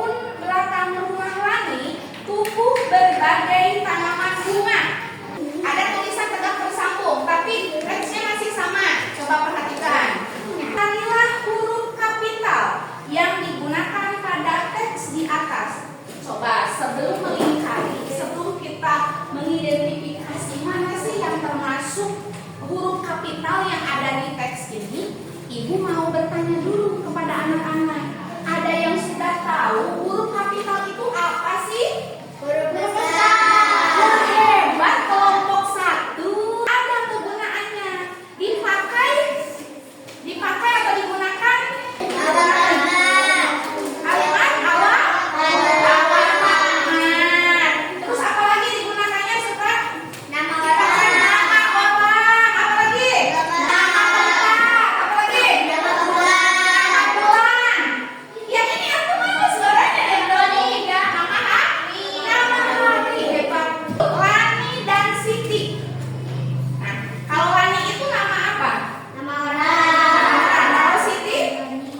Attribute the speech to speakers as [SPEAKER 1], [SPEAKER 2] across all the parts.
[SPEAKER 1] kebun belakang rumah Lani tumbuh berbagai tanaman bunga. Ada tulisan tegak bersambung, tapi teksnya masih sama. Coba perhatikan. Carilah huruf kapital yang digunakan pada teks di atas. Coba sebelum melingkari, sebelum kita mengidentifikasi mana sih yang termasuk huruf kapital yang ada di teks ini, Ibu mau bertanya dulu kepada anak-anak. Ada yang sudah tahu huruf kapital itu apa sih?
[SPEAKER 2] Huruf besar.
[SPEAKER 1] Hebat, kelompok 1. Ada kegunaannya. Dipakai atau digunakan? Terus apa lagi digunakannya suka?
[SPEAKER 2] Nama orang.
[SPEAKER 1] Nama orang. Apa lagi? Nama tempat. Apa lagi?
[SPEAKER 2] Nama bulan.
[SPEAKER 1] Nama bulan. Yang ini aku mana suaranya dari Doni? Nama hari. Nama hari. Hebat. Lani dan Siti. Nah, kalau Lani itu nama apa?
[SPEAKER 2] Nama orang.
[SPEAKER 1] Kalau Siti?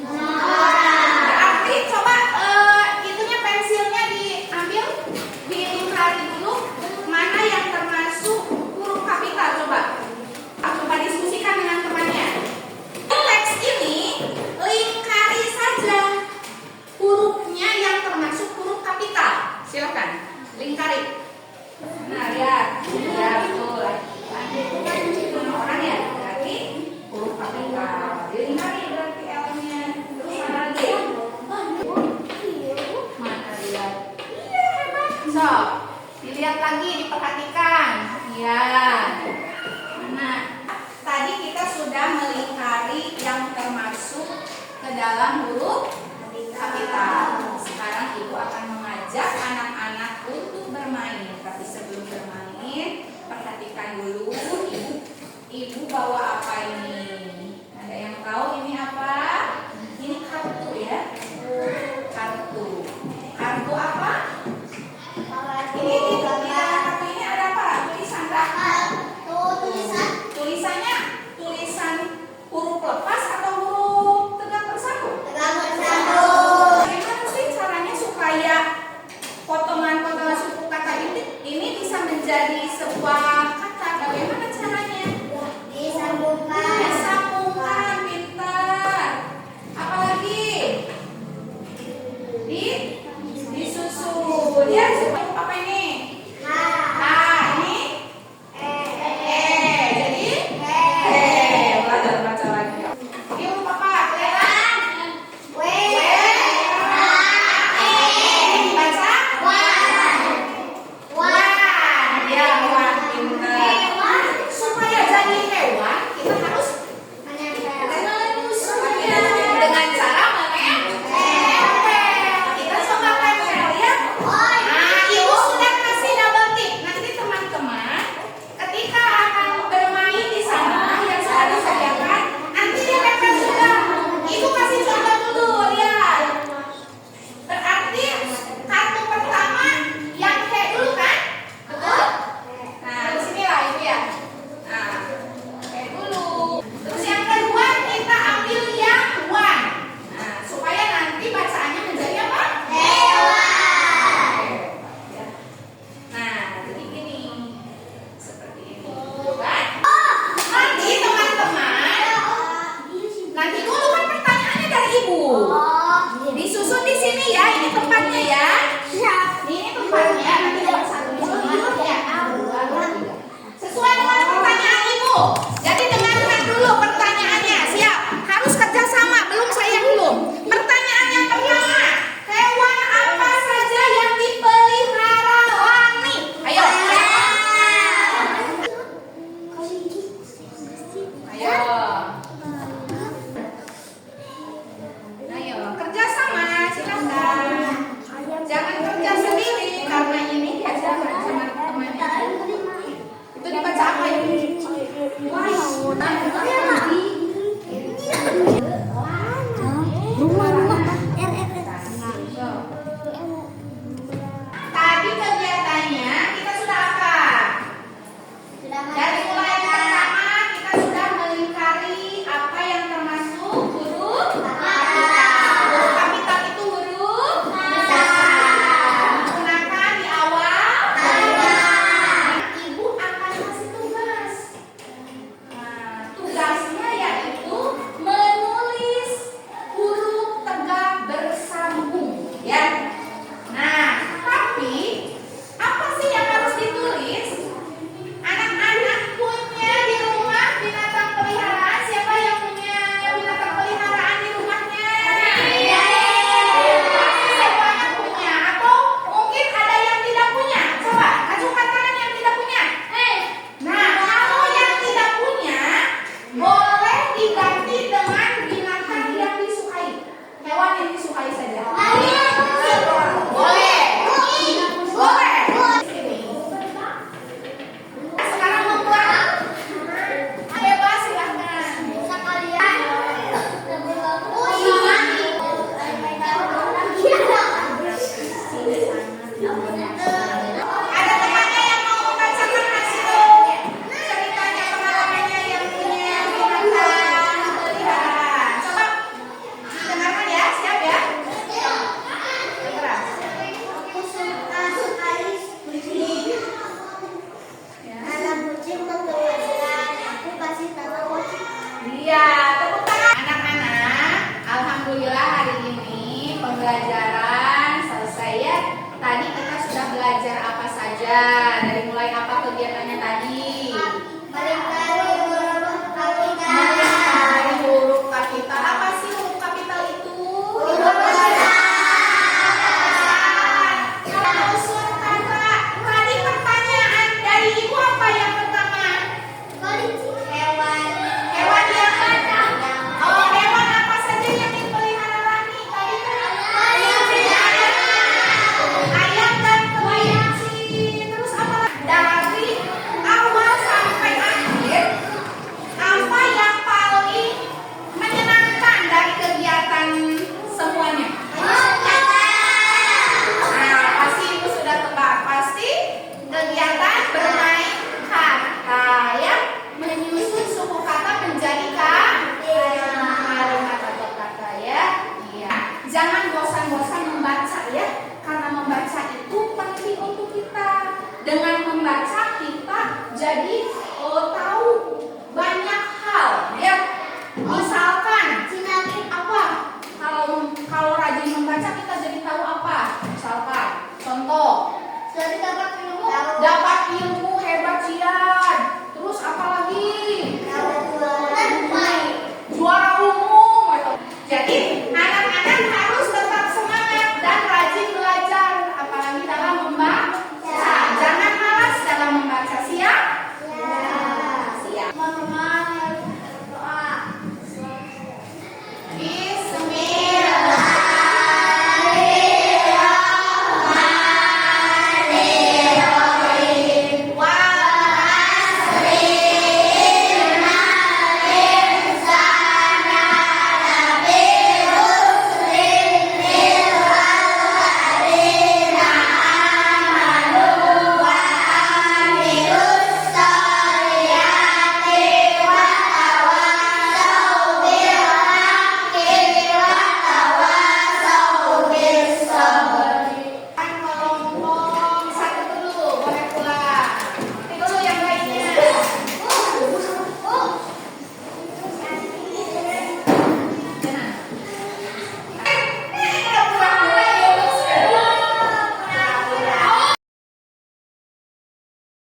[SPEAKER 2] Nama orang.
[SPEAKER 1] Berarti coba itunya pensilnya diambil, dilingkari dulu mana yang termasuk huruf kapital. Coba diskusikan dengan temannya. Teks ini lingkari saja hurufnya yang termasuk huruf kapital. Silakan lingkari. Nah, lihat, ya betul. Nama orang ya, berarti huruf kapital. Dilingkari berarti L-nya. Terus mana lagi? Mana lihat? Iya, hebat. So, dilihat lagi, diperhatikan. Ya. Mana? Tadi kita sudah melingkari yang termasuk ke dalam huruf kapital. Sekarang Ibu akan mengajak anak-anak untuk bermain. Tapi sebelum bermain, perhatikan dulu Ibu bawa apa ini? Ada yang tahu ini apa? Ini kartu ya. Kartu. Kartu apa? Ini di dalam kartu ini ada apa? Tulisan Kak? Tulisannya tulisan huruf lepas atau huruf tegak bersambung? Bagaimana sih caranya supaya potongan-potongan suku kata ini bisa menjadi sebuah kata? Bagaimana caranya?
[SPEAKER 2] Disambung
[SPEAKER 1] ya. Nah, tapi apa sih yang harus ditulis? Anak-anak punya di rumah binatang peliharaan? Siapa yang punya binatang peliharaan di rumahnya? Semuanya punya, atau mungkin ada yang tidak punya? Coba ajukan tangan yang tidak punya. Nah, kalau yang tidak punya, boleh diganti dengan binatang yang disukai. Hewan yang disukai saja. Boleh. Boleh. Sekarang membuat bebas silahkan.
[SPEAKER 2] Bisa kalian lebih bagus.
[SPEAKER 1] Ada temannya yang mau membacakan hasil ceritanya, pengalamannya yang punya binatang peliharaan. Coba dengarkan ya, siap ya? Keras.
[SPEAKER 2] Aku suka sekali kucing. Anak kucing menggerakkan. Aku kasih nama kucing.
[SPEAKER 1] Iya, tepuk tangan. Anak-anak, alhamdulillah hari ini pembelajaran selesai ya. Tadi kita sudah belajar apa saja? Dari mulai apa kegiatannya tadi?
[SPEAKER 2] Melingkari huruf kapital.
[SPEAKER 1] Melingkari huruf kapital. Apa sih huruf kapital itu?
[SPEAKER 2] Huruf besar.
[SPEAKER 1] Unsur kata. Tadi pertanyaan dari ibu apa yang pertama?
[SPEAKER 2] Hewan.
[SPEAKER 1] Hewan yang mana? Oh, hewan apa saja yang dipelihara Rani? Tadi kan ayam dan kelinci. Terus apa lagi? Dari awal sampai akhir, apa yang paling menyenangkan dari kegiatan semuanya? Nah, pasti ibu sudah tebak. Pasti kegiatan bermain kata ya, menyusun suku kata menjadi kalimat atau kata ya. Iya. Jangan bosan-bosan membaca ya, karena membaca itu penting untuk kita. Dengan membaca kita jadi tahu